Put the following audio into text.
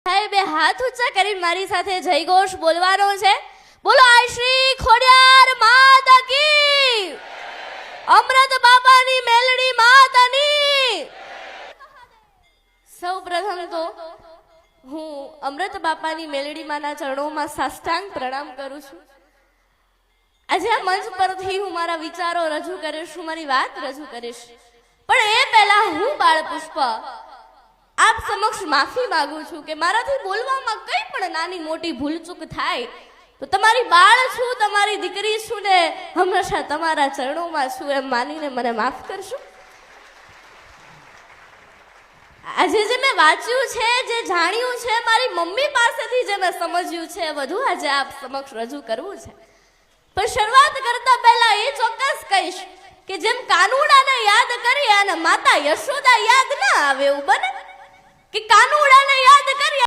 બે હાથ ઊંચા કરીને મારી સાથે જય ઘોષ બોલવાનો છે. બોલો આ શ્રી ખોડિયાર માતા કી, અમૃત બાબાની મેલડી માતાની. સૌ પ્રથમ તો હું અમૃત બાપાની મેલડી માના ચરણોમાં સાષ્ટાંગ પ્રણામ કરું છું. આજે આ મંચ પરથી હું મારા વિચારો રજૂ કરીશ, હું મારી વાત રજૂ કરીશ, પણ એ પહેલા હું બાળ પુષ્પ આપ સમક્ષ માફી માંગુ છું કે મારાથી બોલવામાં કંઈ પણ નાની મોટી ભૂલચૂક થાય તો તમારી બાળ છું, તમારી દીકરી છું ને હંમેશા તમારા ચરણોમાં છું એમ માનીને મને માફ કરશો. આજે જે મેં વાંચ્યું છે, જે જાણ્યું છે, મારી મમ્મી પાસેથી જે મેં સમજ્યું છે એ બધું આજે આપ સમક્ષ રજૂ કરવું છે. પણ શરૂઆત કરતા પહેલા એ ચોક્કસ કહીશ કે જેમ કાનુડાને યાદ કરીએ અને માતા યશોદા યાદ ના આવે એવું બને કે કાનુડાને યાદ કરીએ